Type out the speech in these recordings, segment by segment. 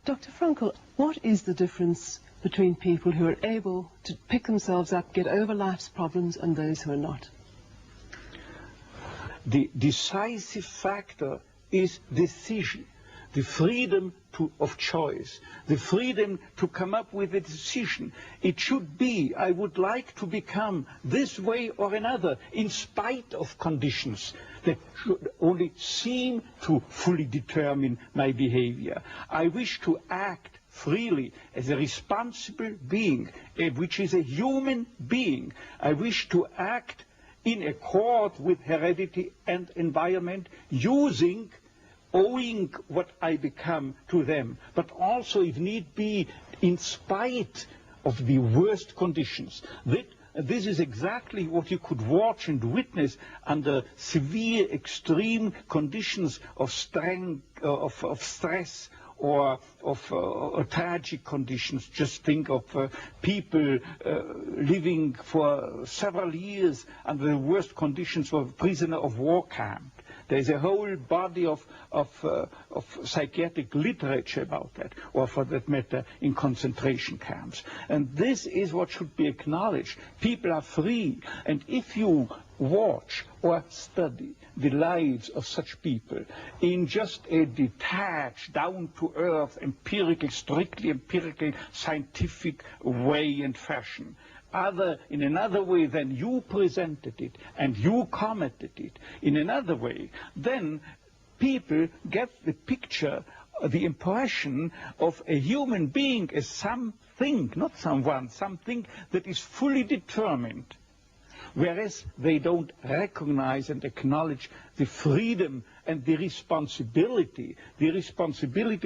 Dr. Frankl, what is the difference between people who are able to pick themselves up, get over life's problems, and those who are not? The decisive factor is decision, the freedom of choice, the freedom to come up with a decision. It should be, I would like to become this way or another, in spite of conditions that should only seem to fully determine my behavior. I wish to act freely as a responsible being, which is a human being. I wish to act in accord with heredity and environment, owing what I become to them, but also, if need be, in spite of the worst conditions. This is exactly what you could watch and witness under severe, extreme conditions of stress or of tragic conditions. Just think of people living for several years under the worst conditions of a prisoner of war camp. There's a whole body of psychiatric literature about that, or for that matter, in concentration camps. And this is what should be acknowledged. People are free, and if you watch or study the lives of such people in just a detached, down-to-earth, strictly empirical, scientific way and fashion, in another way than you presented it and you commented it, in another way, then people get the picture, the impression of a human being as something, not someone, something that is fully determined, whereas they don't recognize and acknowledge the freedom and the responsibility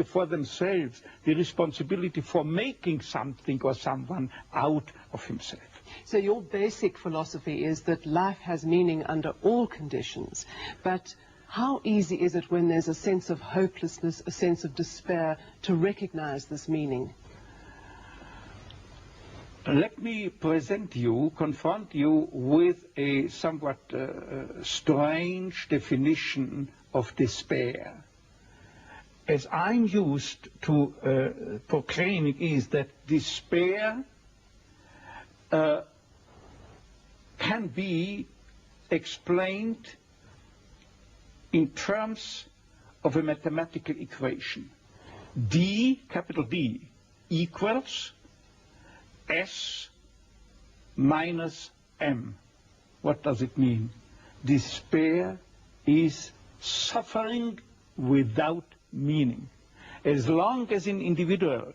for themselves, the responsibility for making something or someone out of himself. So your basic philosophy is that life has meaning under all conditions, but how easy is it when there's a sense of hopelessness, a sense of despair, to recognize this meaning? Let me confront you with a somewhat strange definition of despair. As I'm used to proclaiming is that despair can be explained in terms of a mathematical equation. D, capital D, equals S minus M. What does it mean? Despair is suffering without meaning. As long as an individual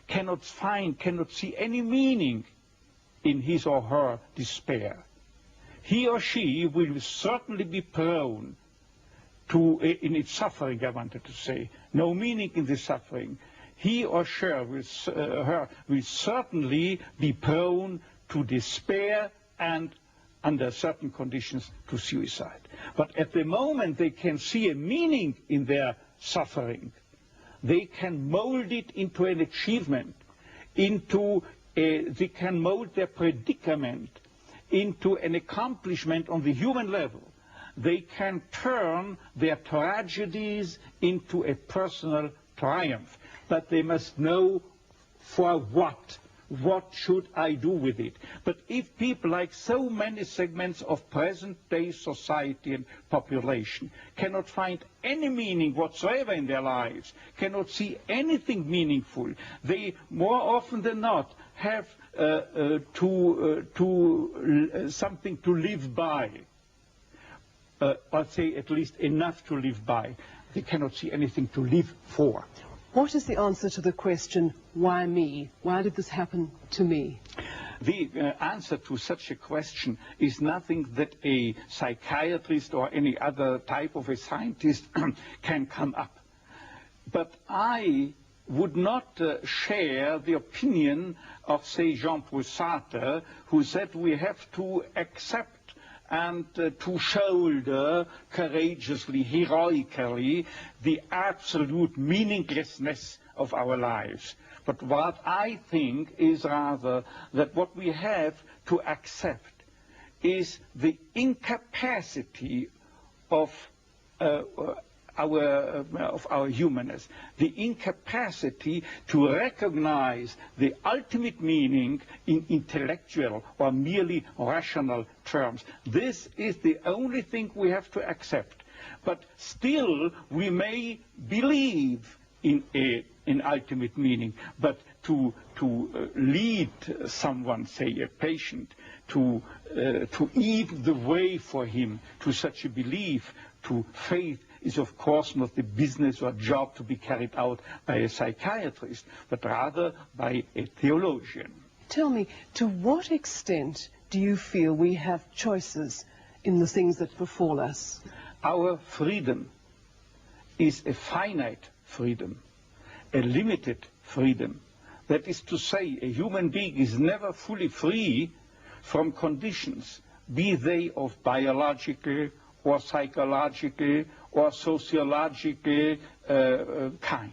cannot see any meaning in his or her despair, he or she will certainly be prone to, in its suffering, I wanted to say, no meaning in the suffering, he or she will certainly be prone to despair and, under certain conditions, to suicide. But at the moment they can see a meaning in their suffering, they can mold it into an achievement, they can mold their predicament into an accomplishment on the human level. They can turn their tragedies into a personal triumph. But they must know for what. What should I do with it? But if people, like so many segments of present-day society and population, cannot find any meaning whatsoever in their lives, cannot see anything meaningful, they more often than not have something to live by, or say at least enough to live by. They cannot see anything to live for. What is the answer to the question, why me? Why did this happen to me? The answer to such a question is nothing that a psychiatrist or any other type of a scientist can come up. But I would not share the opinion of, say, Jean-Paul Sartre, who said we have to accept and to shoulder courageously, heroically, the absolute meaninglessness of our lives. But what I think is rather that what we have to accept is the incapacity of our humanness, the incapacity to recognize the ultimate meaning in intellectual or merely rational terms. This is the only thing we have to accept. But still, we may believe in an ultimate meaning, but to lead someone, say a patient, to eat the way for him to such a belief, to faith, is of course not the business or job to be carried out by a psychiatrist, but rather by a theologian. Tell me, to what extent do you feel we have choices in the things that befall us? Our freedom is a finite freedom, a limited freedom. That is to say, a human being is never fully free from conditions, be they of biological or psychological or sociological kind.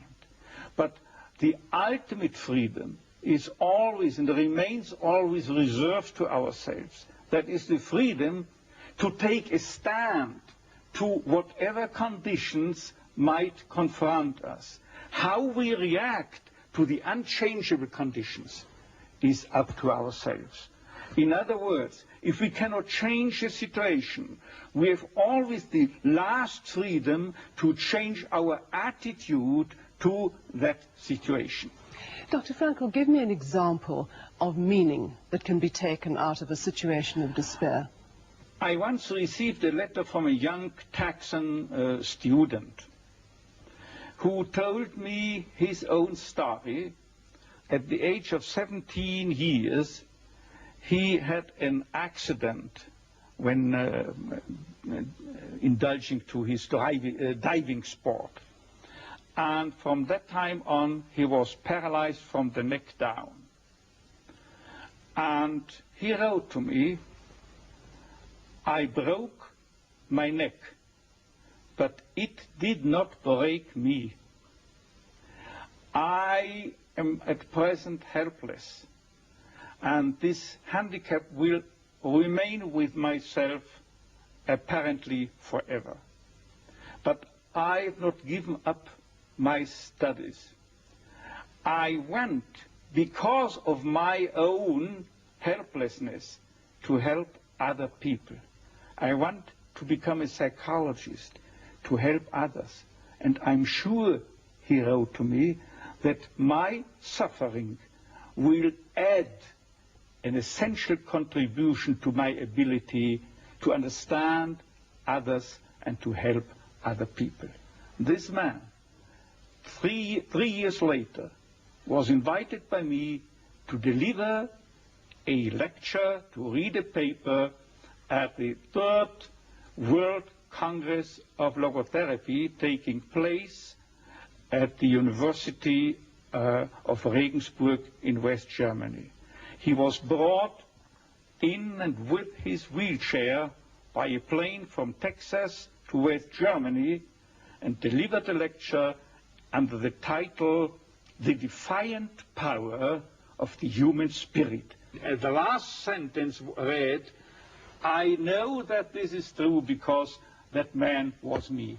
But the ultimate freedom is always and remains always reserved to ourselves. That is the freedom to take a stand to whatever conditions might confront us. How we react to the unchangeable conditions is up to ourselves. In other words, if we cannot change a situation, we have always the last freedom to change our attitude to that situation. Dr. Frankl, give me an example of meaning that can be taken out of a situation of despair. I once received a letter from a young Texan student who told me his own story. At the age of 17 years, he had an accident when indulging to his diving sport. And from that time on, he was paralyzed from the neck down. And he wrote to me, "I broke my neck, but it did not break me. I am at present helpless, and this handicap will remain with myself apparently forever. But I have not given up my studies. I went, because of my own helplessness, to help other people. I want to become a psychologist, to help others. And I'm sure," he wrote to me, "that my suffering will add an essential contribution to my ability to understand others and to help other people." This man, three years later, was invited by me to deliver a lecture, to read a paper at the 3rd World Congress of Logotherapy taking place at the University of Regensburg in West Germany. He was brought in and with his wheelchair by a plane from Texas to West Germany and delivered a lecture under the title, "The Defiant Power of the Human Spirit." The last sentence read, "I know that this is true because that man was me."